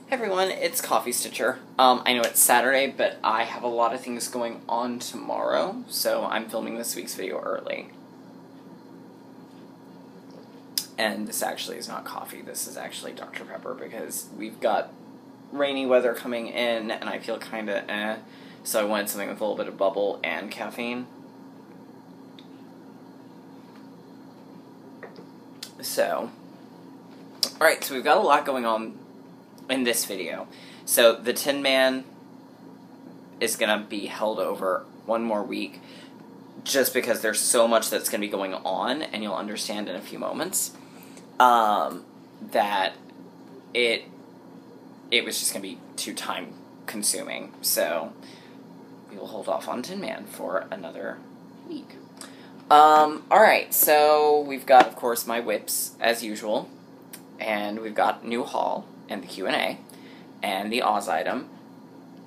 Hey everyone, it's Coffee Stitcher. I know it's Saturday, but I have a lot of things going on tomorrow, so I'm filming this week's video early. And this actually is not coffee, this is actually Dr. Pepper, because we've got rainy weather coming in, and I feel kinda so I wanted something with a little bit of bubble and caffeine. So, alright, so we've got a lot going on in this video. So the Tin Man is gonna be held over one more week just because there's so much that's gonna be going on, and you'll understand in a few moments that it was just gonna be too time consuming. So we will hold off on Tin Man for another week. Alright, so we've got, of course, my whips as usual, and we've got new haul and the Q&A, and the Oz item,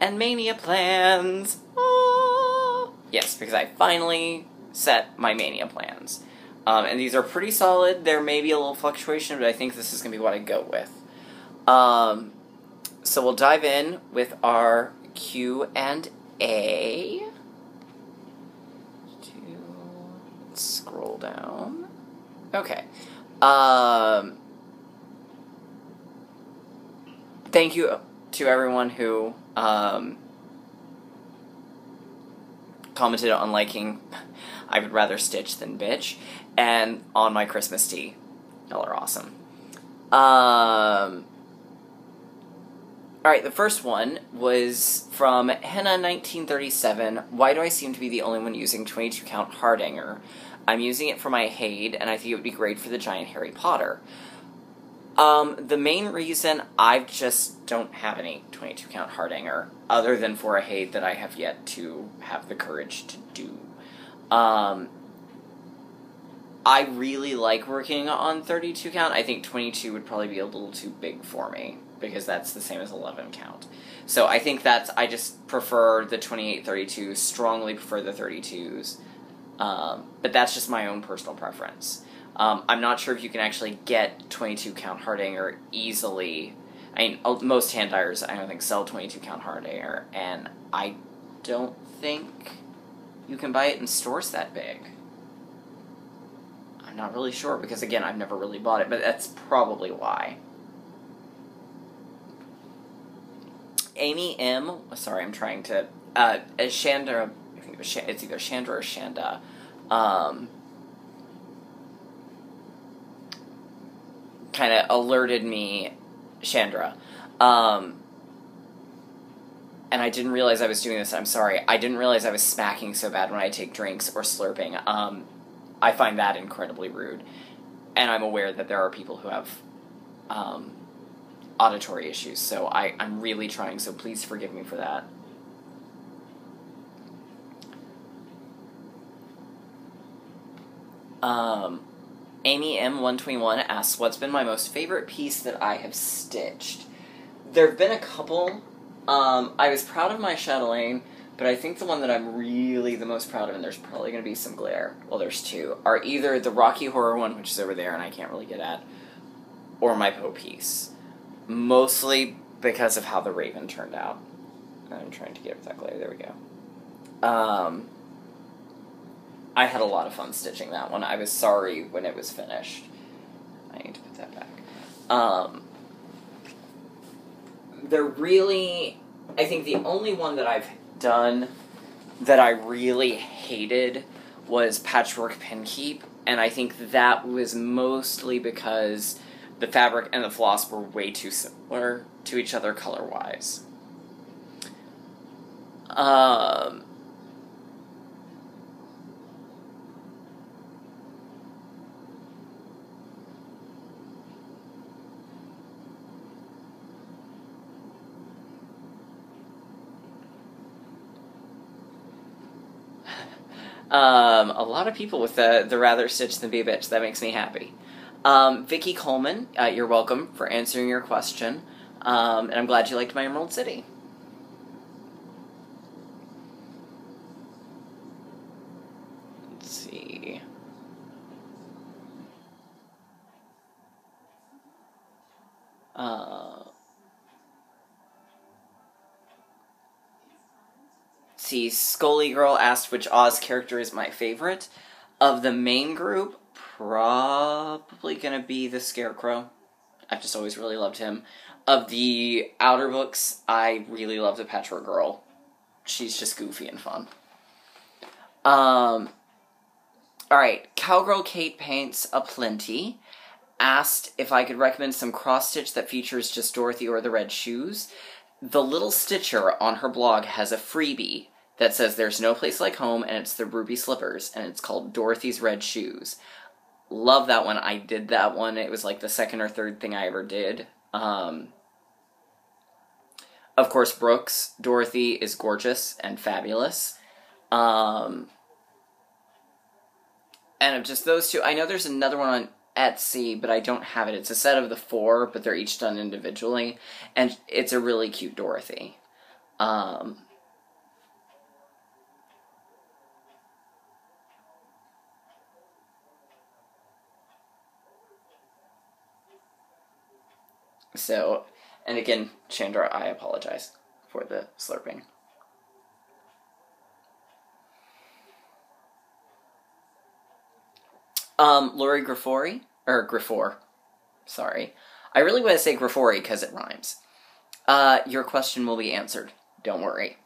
and Maynia plans! Ah! Yes, because I finally set my Maynia plans. And these are pretty solid. There may be a little fluctuation, but I think this is going to be what I go with. So we'll dive in with our Q&A. Let's scroll down. Okay. Thank you to everyone who commented on liking I Would Rather Stitch Than Bitch, and on my Christmas tea. Y'all are awesome. Alright, the first one was from Henna1937. Why do I seem to be the only one using 22 count hardanger? I'm using it for my Haid, and I think it would be great for the giant Harry Potter. The main reason I just don't have any 22 count hardanger, other than for a Haid that I have yet to have the courage to do. I really like working on 32 count. I think 22 would probably be a little too big for me, because that's the same as 11 count. So I think I just prefer the 28, 32, strongly prefer the 32s. But that's just my own personal preference. I'm not sure if you can actually get 22 count hardanger easily. I mean, most hand dyers, I don't think, sell 22 count hardanger, and I don't think you can buy it in stores that big. I'm not really sure, because again, I've never really bought it, but that's probably why. Amy M. Sorry, I'm trying to. Shanda. I think it's either Chandra or Shanda. Kind of alerted me, Chandra. And I didn't realize I was doing this. I'm sorry. I didn't realize I was smacking so bad when I take drinks or slurping. I find that incredibly rude. And I'm aware that there are people who have auditory issues, so I'm really trying, so please forgive me for that. Amy M121 asks, what's been my most favorite piece that I have stitched? There have been a couple. I was proud of my chatelaine, but I think the one that I'm really the most proud of, and there's probably going to be some glare, well, there's two, are either the Rocky Horror one, which is over there and I can't really get at, or my Poe piece. Mostly because of how the Raven turned out. I'm trying to get with that glare, there we go. I had a lot of fun stitching that one. I was sorry when it was finished. I need to put that back. They're really... I think the only one that I've done that I really hated was Patchwork Pin Keep, and I think that was mostly because the fabric and the floss were way too similar to each other color-wise. A lot of people with the rather stitch than be a bitch. That makes me happy. Vicky Coleman, you're welcome for answering your question. And I'm glad you liked my Emerald City. Let's see. see, Scully Girl asked which Oz character is my favorite. Of the main group, probably gonna be the Scarecrow. I've just always really loved him. Of the outer books, I really love the Patchwork Girl. She's just goofy and fun. Alright, Cowgirl Kate Paints Aplenty asked if I could recommend some cross-stitch that features just Dorothy or the red shoes. The Little Stitcher on her blog has a freebie that says there's no place like home, and it's the ruby slippers, and it's called Dorothy's Red Shoes. Love that one. I did that one. It was like the second or third thing I ever did. Of course, Brooks, Dorothy is gorgeous and fabulous. And of just those two, I know there's another one on Etsy, but I don't have it. It's a set of the 4, but they're each done individually, and it's a really cute Dorothy. So, and again, Chandra, I apologize for the slurping. Lori Griffor, sorry. I really want to say Griffori because it rhymes. Your question will be answered. Don't worry.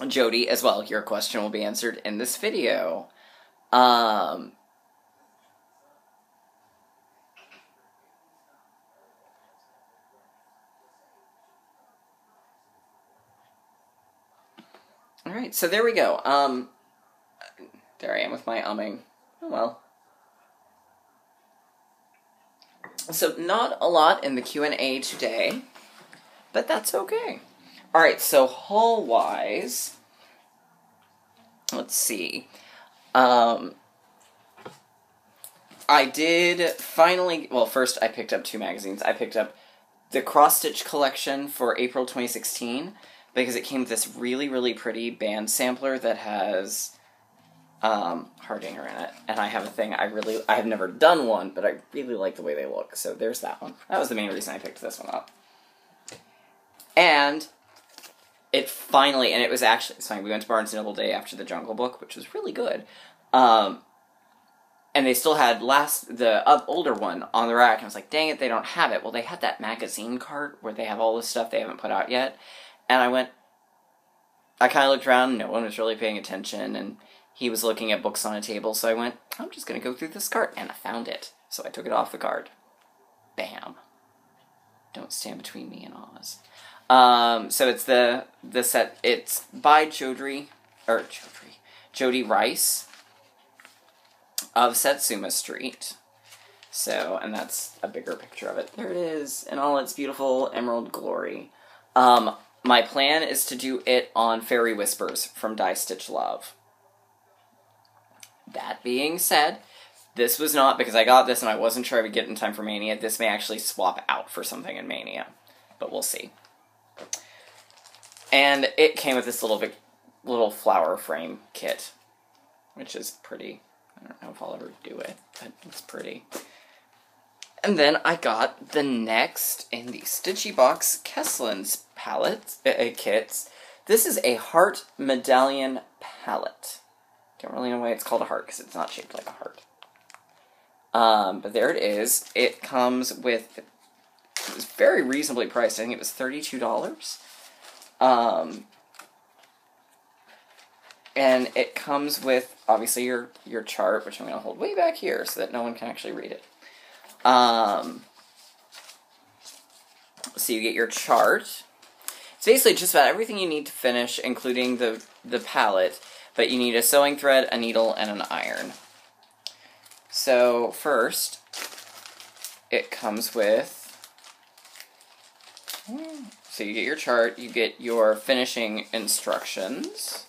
Jody, as well, your question will be answered in this video. Alright, so there we go. There I am with my umming. Oh well. So not a lot in the Q&A today, but that's okay. Alright, so haul-wise, let's see. I did finally, well, first I picked up 2 magazines. I picked up the Cross-Stitch collection for April 2016, because it came with this really, really pretty band sampler that has Hardinger in it. And I have a thing, I have never done one, but I really like the way they look. So there's that one. That was the main reason I picked this one up. And it finally, and it was actually, it's funny, we went to Barnes & Noble day after the Jungle Book, which was really good. And they still had the older one on the rack, and I was like, dang it, they don't have it. Well, they had that magazine cart where they have all this stuff they haven't put out yet. And I kind of looked around, no one was really paying attention, and he was looking at books on a table, so I went, I'm just going to go through this cart, and I found it. So I took it off the cart. Bam. Don't stand between me and Oz. So it's the set, it's by Jody Rice of Satsuma Street. So, and that's a bigger picture of it. There it is, in all its beautiful emerald glory. My plan is to do it on Fairy Whispers from Die Stitch Love. That being said, this was not, because I got this and I wasn't sure I would get it in time for Maynia, this may actually swap out for something in Maynia. But we'll see. And it came with this little flower frame kit, which is pretty. I don't know if I'll ever do it, but it's pretty. And then I got the next in the Digibox Keslin's palette, kits. This is a heart medallion palette. Don't really know why it's called a heart, because it's not shaped like a heart. But there it is. It comes with, it was very reasonably priced. I think it was $32. And it comes with, obviously, your chart, which I'm going to hold way back here so that no one can actually read it. So you get your chart. It's basically just about everything you need to finish, including the palette, but you need a sewing thread, a needle, and an iron. So first, it comes with, so you get your chart, you get your finishing instructions.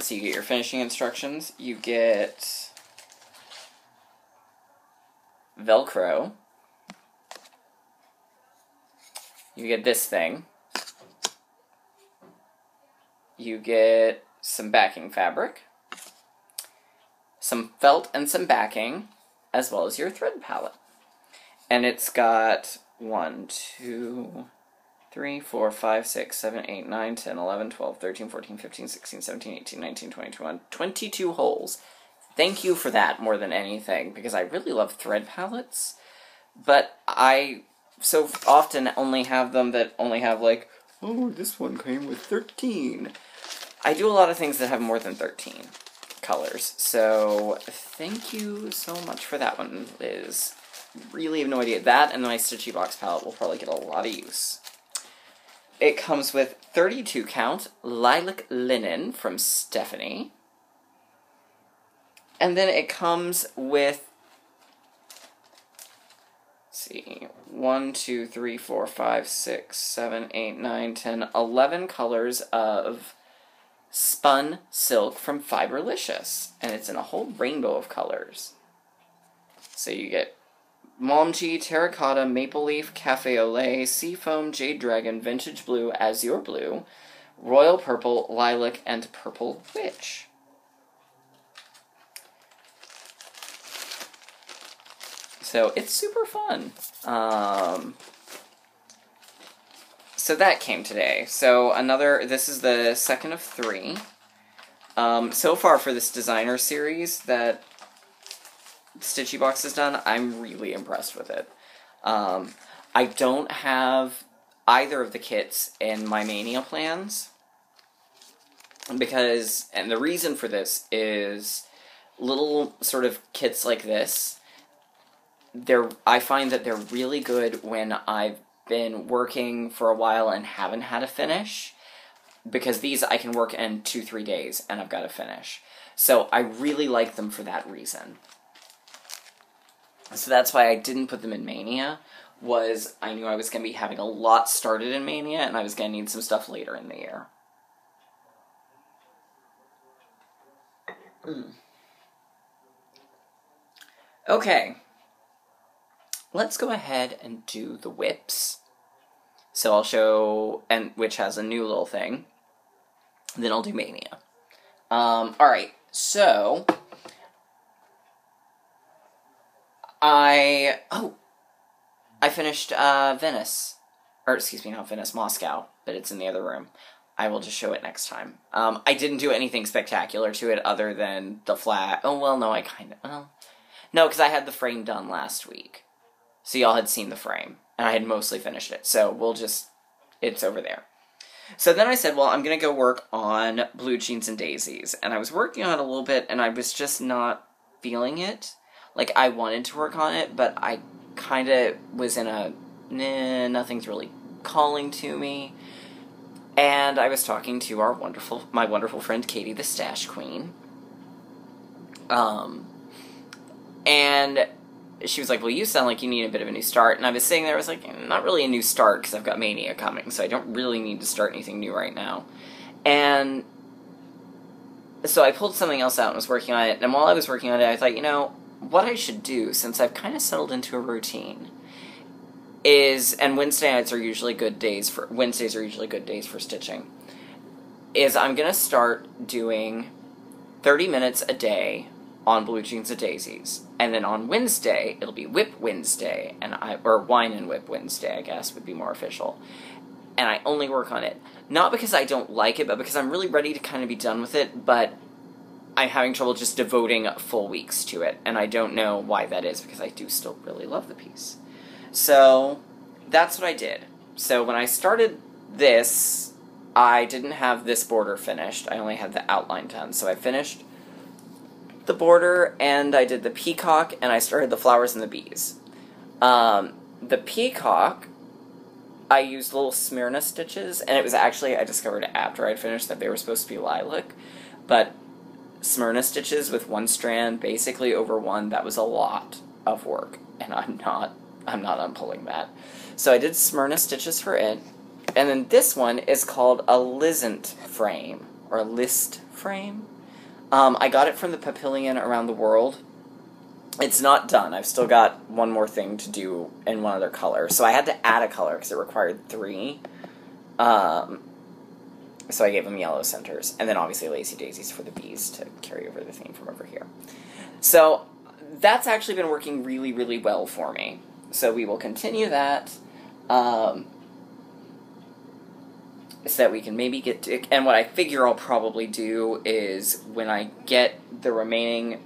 So you get your finishing instructions, you get Velcro, you get this thing, you get some backing fabric, some felt and some backing, as well as your thread palette. And it's got 1, 2, 3, 4, 5, 6, 7, 8, 9, 10, 11, 12, 13, 14, 15, 16, 17, 18, 19, 20, 21, 22 holes. Thank you for that more than anything, because I really love thread palettes, but I so often only have them that only have, like, oh, this one came with 13. I do a lot of things that have more than 13 colors, so thank you so much for that one, Liz. Really have no idea. That and my Digibox Palette will probably get a lot of use. It comes with 32 count lilac linen from Stephanie. And then it comes with, let's see, 1, 2, 3, 4, 5, 6, 7, 8, 9, 10, 11 colors of spun silk from Fiberlicious. And it's in a whole rainbow of colors. So you get Momji, Terracotta, Maple Leaf, Cafe au Lait, Seafoam, Jade Dragon, Vintage Blue, Azure Blue, Royal Purple, Lilac, and Purple Witch. So it's super fun. So that came today. So this is the second of 3. So far for this designer series that Digibox has done, I'm really impressed with it. I don't have either of the kits in my Maynia plans, because, and the reason for this is little sort of kits like this, I find that they're really good when I've been working for a while and haven't had a finish, because these I can work in 2-3 days and I've got a finish. So I really like them for that reason. So that's why I didn't put them in Maynia, was I knew I was going to be having a lot started in Maynia, and I was going to need some stuff later in the year. Okay. Let's go ahead and do the whips. So I'll show, which has a new little thing. Then I'll do Maynia. Alright, so I finished Venice. Or, excuse me, not Venice, Moscow. But it's in the other room. I will just show it next time. I didn't do anything spectacular to it other than the flat. Oh, well, no, no, because I had the frame done last week. So y'all had seen the frame. And I had mostly finished it. So it's over there. So then I said, well, I'm going to go work on Blue Jeans and Daisies. And I was working on it a little bit, and I was just not feeling it. Like, I wanted to work on it, but I kind of was in a, nothing's really calling to me. And I was talking to my wonderful friend Katie, the Stash Queen. And she was like, well, you sound like you need a bit of a new start. And I was sitting there, I was like, not really a new start, because I've got Maynia coming, so I don't really need to start anything new right now. And so I pulled something else out and was working on it, and while I was working on it, I thought, you know, what I should do, since I've kind of settled into a routine, and Wednesdays are usually good days for stitching, is I'm going to start doing 30 minutes a day on Blue Jeans and Daisies. And then on Wednesday, it'll be Whip Wednesday, or Wine and Whip Wednesday, I guess, would be more official. And I only work on it. Not because I don't like it, but because I'm really ready to kind of be done with it, but I'm having trouble just devoting full weeks to it. And I don't know why that is, because I do still really love the piece. So that's what I did. So when I started this, I didn't have this border finished. I only had the outline done. So I finished the border, and I did the peacock, and I started the flowers and the bees. The peacock, I used little Smyrna stitches, and it was actually, I discovered after I'd finished that they were supposed to be lilac, but Smyrna stitches with one strand basically over one, that was a lot of work, and I'm not unpulling that. So I did Smyrna stitches for it, and then this one is called a Lizant frame, or a list frame. I got it from the Papillion Around the World. It's not done. I've still got one more thing to do in one other color. So I had to add a color because it required 3. So I gave them yellow centers. And then obviously Lazy Daisies for the bees to carry over the theme from over here. So that's actually been working really, really well for me. So we will continue that, so that we can maybe get to, and what I figure I'll probably do is when I get the remaining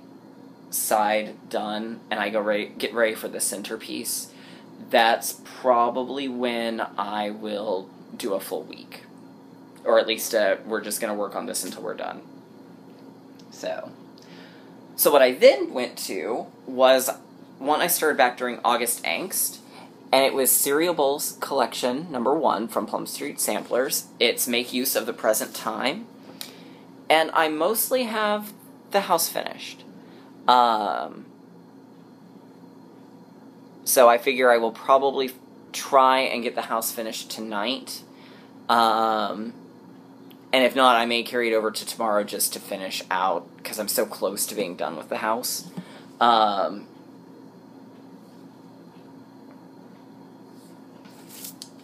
side done and I get ready for the centerpiece, that's probably when I will do a full week. Or at least we're just going to work on this until we're done. So what I then went to was one I started back during August Angst, and it was Cereal Bowls Collection #1 from Plum Street Samplers. It's Make Use of the Present Time, and I mostly have the house finished. So I figure I will probably try and get the house finished tonight. And if not, I may carry it over to tomorrow just to finish out, because I'm so close to being done with the house.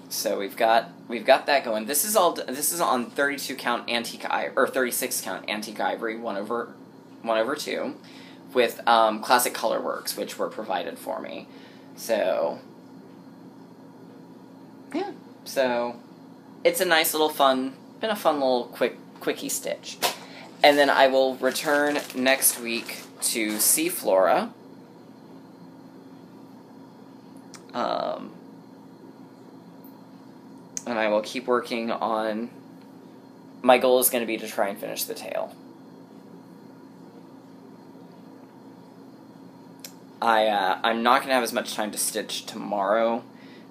So we've got that going. This is on 32 count antique or 36 count antique ivory 1/2 with classic color works, which were provided for me. So yeah, so it's a nice little fun little quickie stitch. And then I will return next week to Seaflora. And I will keep working on, my goal is going to be to try and finish the tail. I'm not going to have as much time to stitch tomorrow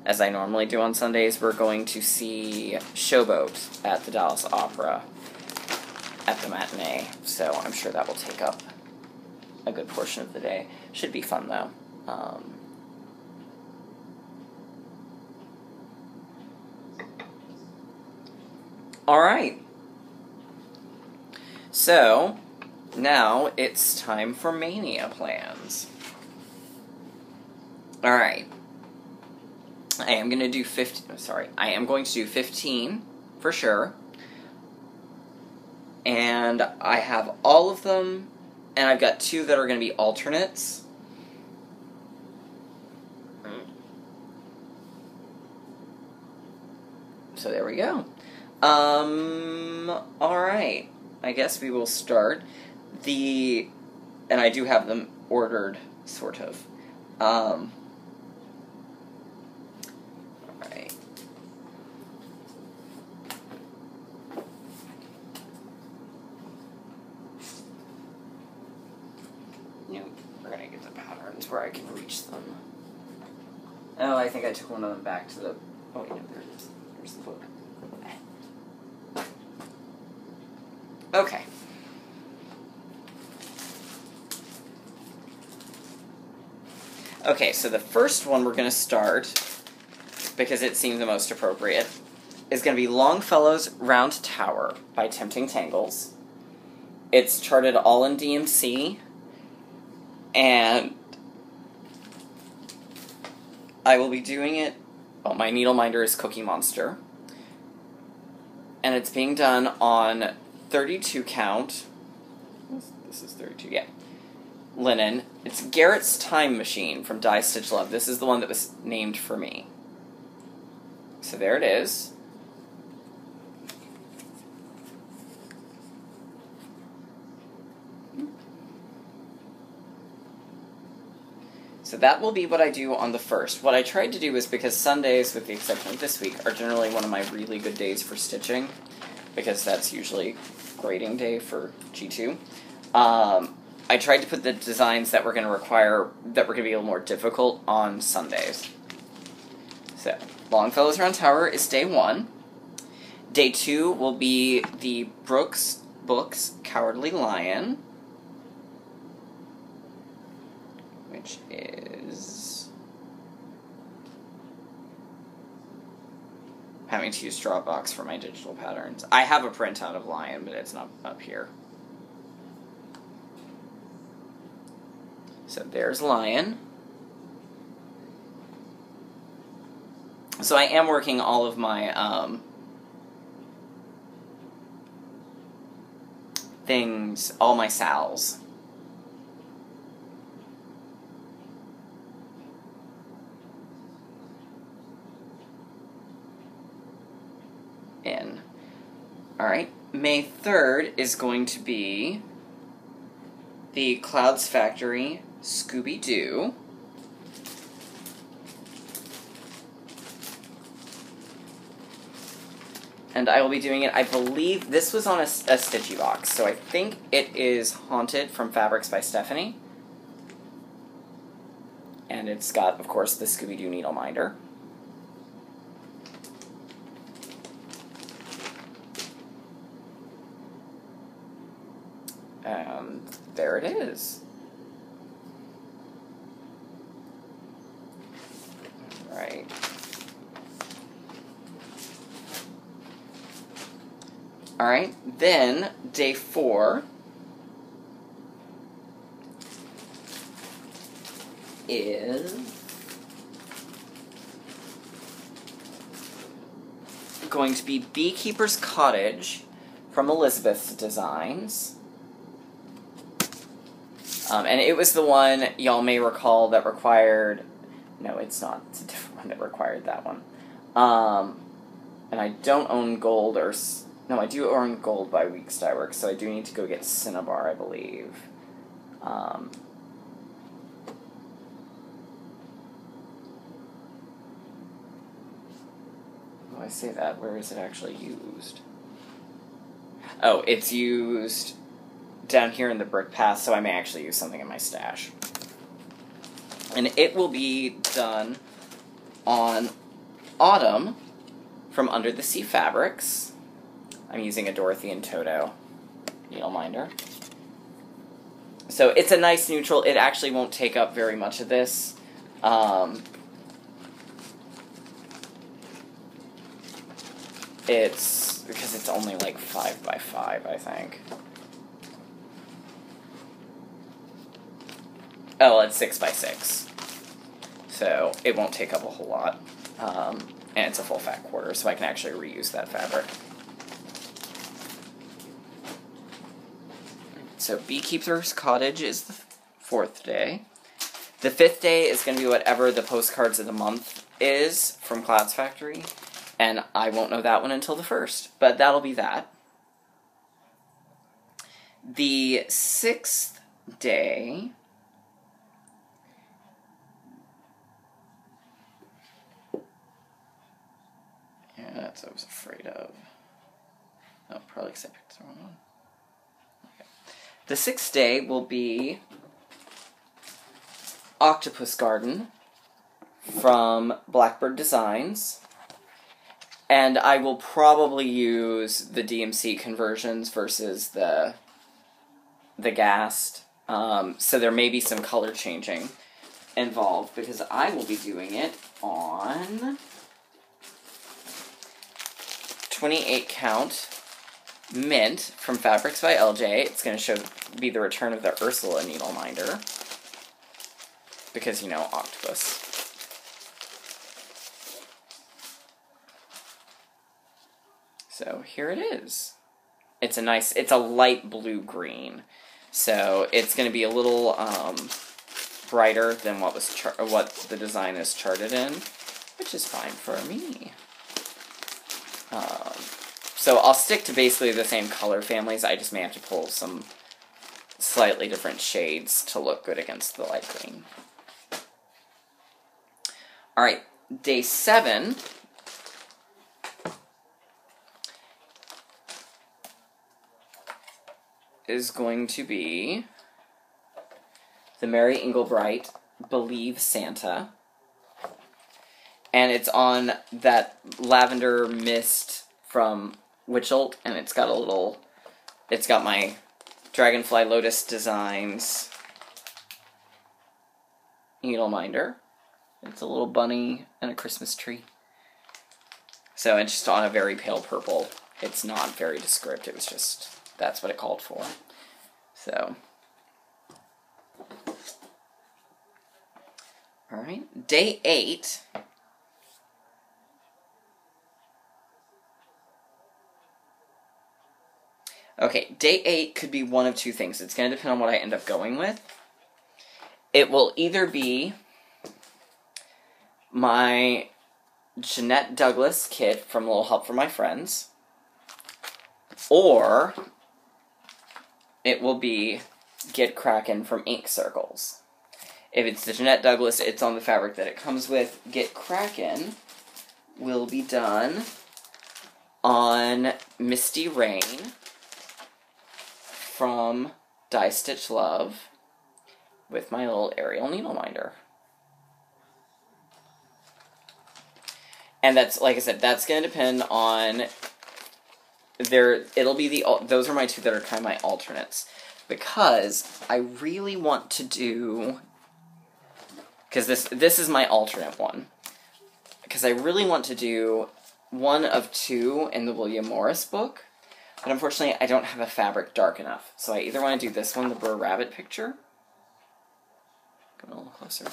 as I normally do on Sundays. We're going to see Showboat at the Dallas Opera at the matinee, so I'm sure that will take up a good portion of the day. Should be fun, though. Alright. So, now it's time for Maynia plans. Alright. I am going to do 15 for sure. And I have all of them, and I've got 2 that are going to be alternates. So there we go. Alright. I guess we will start. And I do have them ordered, sort of. Alright. Nope. We're gonna get the patterns where I can reach them. Oh, I think I took one of them back to the... Oh, wait, no, there it is. There's the book. Okay. Okay, so the first one we're going to start, because it seemed the most appropriate, is going to be Longfellows Round Tower by Tempting Tangles. It's charted all in DMC, and I will be doing it... Oh, my needle minder is Cookie Monster. And it's being done on 32 count. This is 32, yeah. Linen. It's Garrett's Time Machine from Die Stitch Love. This is the one that was named for me. So there it is. So that will be what I do on the first. What I tried to do is, because Sundays, with the exception of this week, are generally one of my really good days for stitching, because that's usually grading day for G2. I tried to put the designs that were going to be a little more difficult on Sundays. So, Longfellows Round Tower is day 1. Day 2 will be the Brooks Books Cowardly Lion, which is... having to use Dropbox for my digital patterns. I have a printout of Lion, but it's not up here. So there's Lion. So I am working all of my things, all my sals. Alright, May 3rd is going to be the Clouds Factory Scooby-Doo. And I will be doing it, I believe, this was on a Stitchy box, so I think it is Haunted from Fabrics by Stephanie. And it's got, of course, the Scooby-Doo needle minder. And there it is. Right. Alright, then day 4 is going to be Beekeeper's Cottage from Elizabeth's Designs. And it was the one, y'all may recall, that required... No, it's not. It's a different one that required that one. And I don't own gold or... No, I do own gold by Weeks Dye Works, so I do need to go get Cinnabar, I believe. When I say that, where is it actually used? Oh, it's used down here in the Brick Path, so I may actually use something in my stash. And it will be done on Autumn from Under the Sea Fabrics. I'm using a Dorothy and Toto needle minder. So it's a nice neutral. It actually won't take up very much of this. It's because it's only like 5 by 5, I think. Oh, well, it's 6 by 6. So it won't take up a whole lot. And it's a full fat quarter, so I can actually reuse that fabric. So Beekeeper's Cottage is the 4th day. The 5th day is going to be whatever the postcards of the month is from Clouds Factory. And I won't know that one until the 1st. But that'll be that. The 6th day... Yeah, that's what I was afraid of. No, probably because I picked the wrong one. The 6th day will be Octopus Garden from Blackbird Designs. And I will probably use the DMC conversions versus the Gast. So there may be some color changing involved because I will be doing it on 28 count Mint from Fabrics by LJ. It's going to be the return of the Ursula needle minder. Because, you know, octopus. So here it is. It's a light blue-green. So it's going to be a little brighter than what the design is charted in, which is fine for me. So I'll stick to basically the same color families. I just may have to pull some slightly different shades to look good against the light green. Alright, day 7 is going to be the Mary Inglebright Believe Santa. And it's on that lavender mist from Witchelt, and it's got my Dragonfly Lotus Designs needle minder. It's a little bunny and a Christmas tree. So it's just on a very pale purple. It's not very descriptive, it's just, that's what it called for. So. Alright, day 8. Okay, day 8 could be one of two things. It's going to depend on what I end up going with. It will either be my Jeanette Douglas kit from Little Help from My Friends, Or it will be Get Crackin' from Ink Circles. If it's the Jeanette Douglas, it's on the fabric that it comes with. Get Crackin' will be done on Misty Rain from Die Stitch Love with my little Ariel needle minder. And that's, like I said, that's going to depend on it'll be those are my two that are kind of my alternates. Because I really want to do, because this is my alternate one. Because I really want to do one of two in the William Morris book. But unfortunately, I don't have a fabric dark enough. So I either want to do this one, the Burr Rabbit picture. Come a little closer.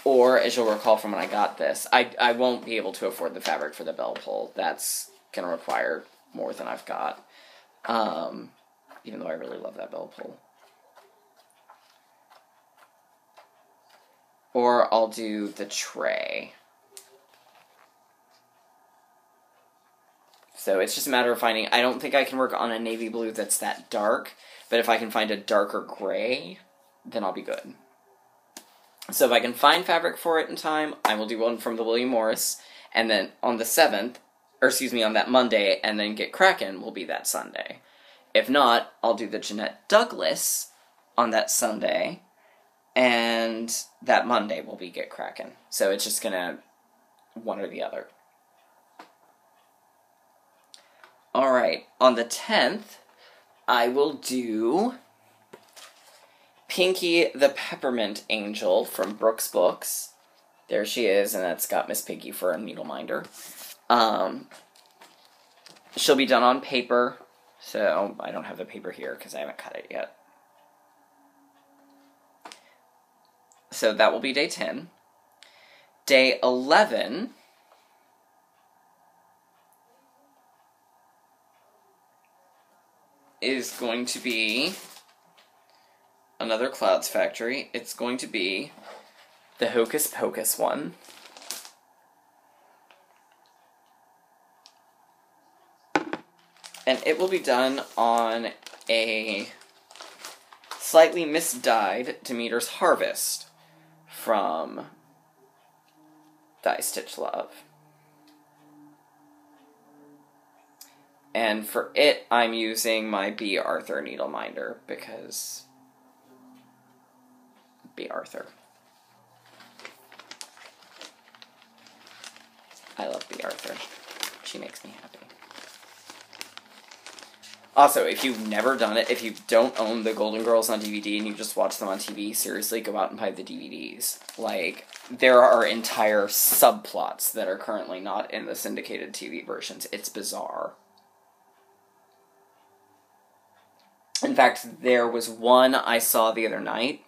Or, as you'll recall from when I got this, I won't be able to afford the fabric for the bell pull. That's going to require more than I've got. Even though I really love that bell pull. Or I'll do the tray. So it's just a matter of finding, I don't think I can work on a navy blue that's that dark, but if I can find a darker gray, then I'll be good. So if I can find fabric for it in time, I will do one from the William Morris, and then on the 7th, or excuse me, on that Monday, and then Get Crackin' will be that Sunday. If not, I'll do the Jeanette Douglas on that Sunday, and that Monday will be Get Crackin'. So it's just gonna one or the other. Alright, on the 10th, I will do Pinky the Peppermint Angel from Brooks Books. There she is, and that's got Miss Piggy for a needle minder. She'll be done on paper. So, I don't have the paper here because I haven't cut it yet. So, that will be day 10. Day 11 is going to be another Clouds Factory. It's going to be the Hocus Pocus one. And it will be done on a slightly misdyed Demeter's Harvest from Die Stitch Love. And for it, I'm using my B. Arthur needle minder because B. Arthur. I love B. Arthur. She makes me happy. Also, if you've never done it, if you don't own the Golden Girls on DVD and you just watch them on TV, seriously, go out and buy the DVDs. Like, there are entire subplots that are currently not in the syndicated TV versions. It's bizarre. In fact, there was one I saw the other night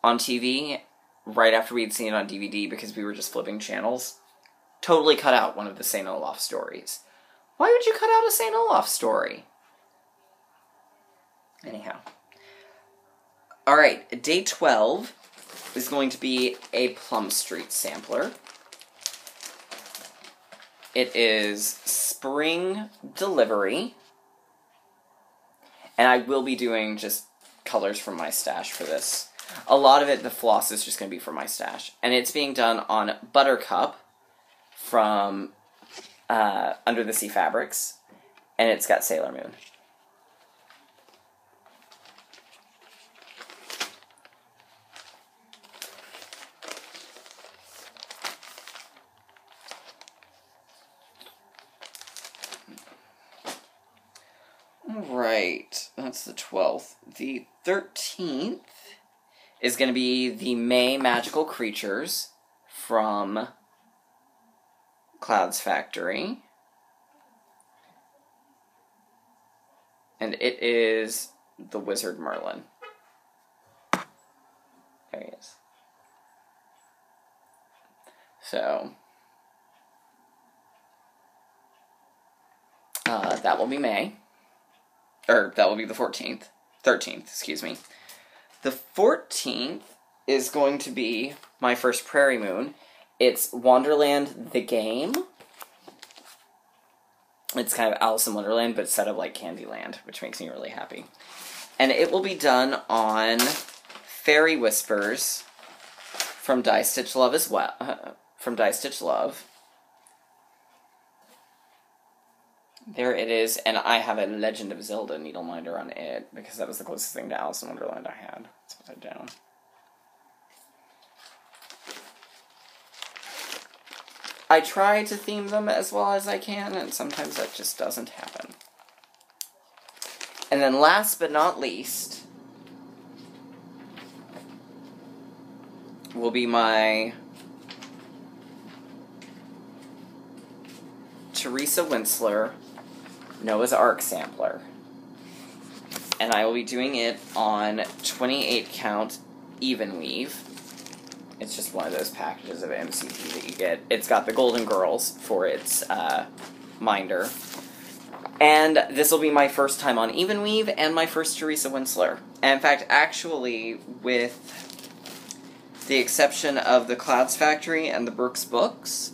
on TV, right after we'd seen it on DVD because we were just flipping channels. Totally cut out one of the St. Olaf stories. Why would you cut out a St. Olaf story? Anyhow. Alright, day 12 is going to be a Plum Street sampler. It is spring delivery. And I will be doing just colors from my stash for this. A lot of it, the floss is just going to be from my stash. And it's being done on Buttercup from Under the Sea Fabrics. And it's got Sailor Moon. Alright, that's the 12th. The 13th is going to be the May Magical Creatures from Clouds Factory. And it is the Wizard Merlin. There he is. So, that will be May. Or, that will be the 13th, excuse me. The 14th is going to be my first Prairie Moon. It's Wonderland the Game. It's kind of Alice in Wonderland, but set of like Candyland, which makes me really happy. And it will be done on Fairy Whispers from Die Stitch Love as well. From Die Stitch Love. There it is, and I have a Legend of Zelda needleminder on it, because that was the closest thing to Alice in Wonderland I had. Let's put that down. I try to theme them as well as I can, and sometimes that just doesn't happen. And then last but not least will be my Teresa Winsler Noah's Ark sampler. And I will be doing it on 28 count even weave. It's just one of those packages of MCT that you get. It's got the Golden Girls for its minder. And this will be my first time on even weave and my first Teresa Winsler. And in fact, actually, with the exception of the Clouds Factory and the Brooks books,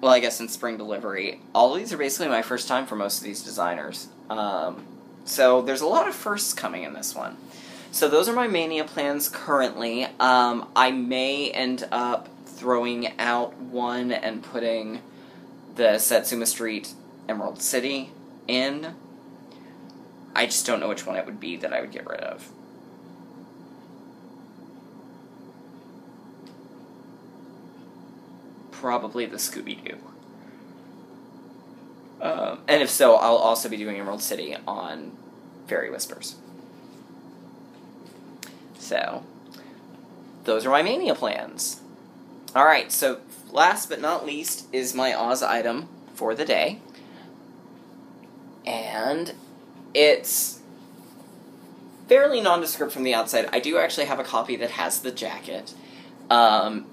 well, I guess in spring delivery, all of these are basically my first time for most of these designers. So there's a lot of firsts coming in this one. So those are my Maynia plans currently. I may end up throwing out one and putting the Satsuma Street Emerald City in. I just don't know which one it would be that I would get rid of. Probably the Scooby-Doo. And if so, I'll also be doing Emerald City on Fairy Whispers. So, those are my Maynia plans. Alright, so last but not least is my Oz item for the day. And it's fairly nondescript from the outside. I do actually have a copy that has the jacket. But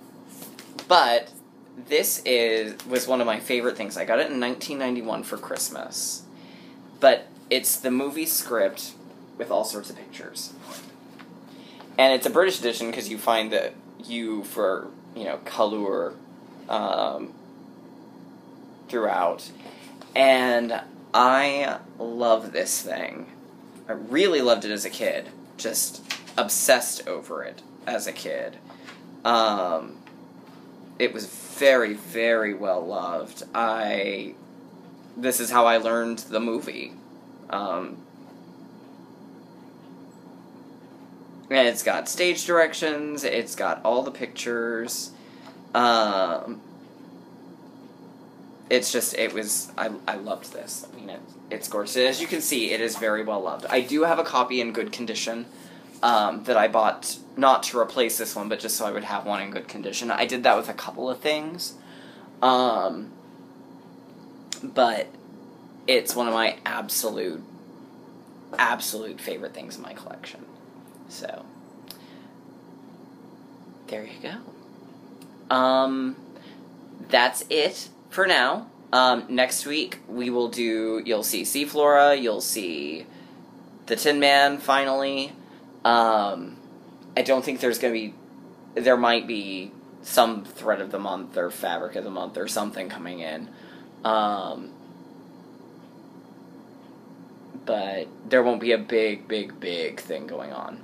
this was one of my favorite things. I got it in 1991 for Christmas. But it's the movie script with all sorts of pictures. And it's a British edition because you find the U for, colour throughout. And I love this thing. I really loved it as a kid. Just obsessed over it as a kid. It was very, very well loved. This is how I learned the movie. And it's got stage directions, it's got all the pictures. It's just, I loved this. I mean, it's gorgeous. As you can see, it is very well loved. I do have a copy in good condition that I bought, not to replace this one, but just so I would have one in good condition. I did that with a couple of things. But it's one of my absolute favorite things in my collection. So, there you go. That's it for now. Next week, you'll see Seaflora, you'll see the Tin Man, finally. I don't think there might be some thread of the month, or fabric of the month, or something coming in. But there won't be a big thing going on.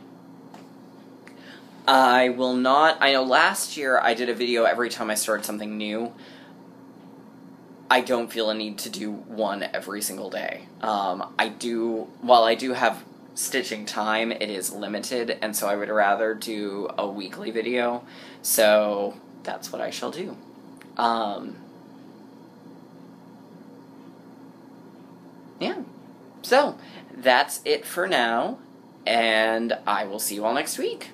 I know last year I did a video every time I started something new. I don't feel a need to do one every single day. While I do have stitching time, it is limited, and so I would rather do a weekly video. So that's what I shall do. Yeah. So that's it for now, and I will see you all next week.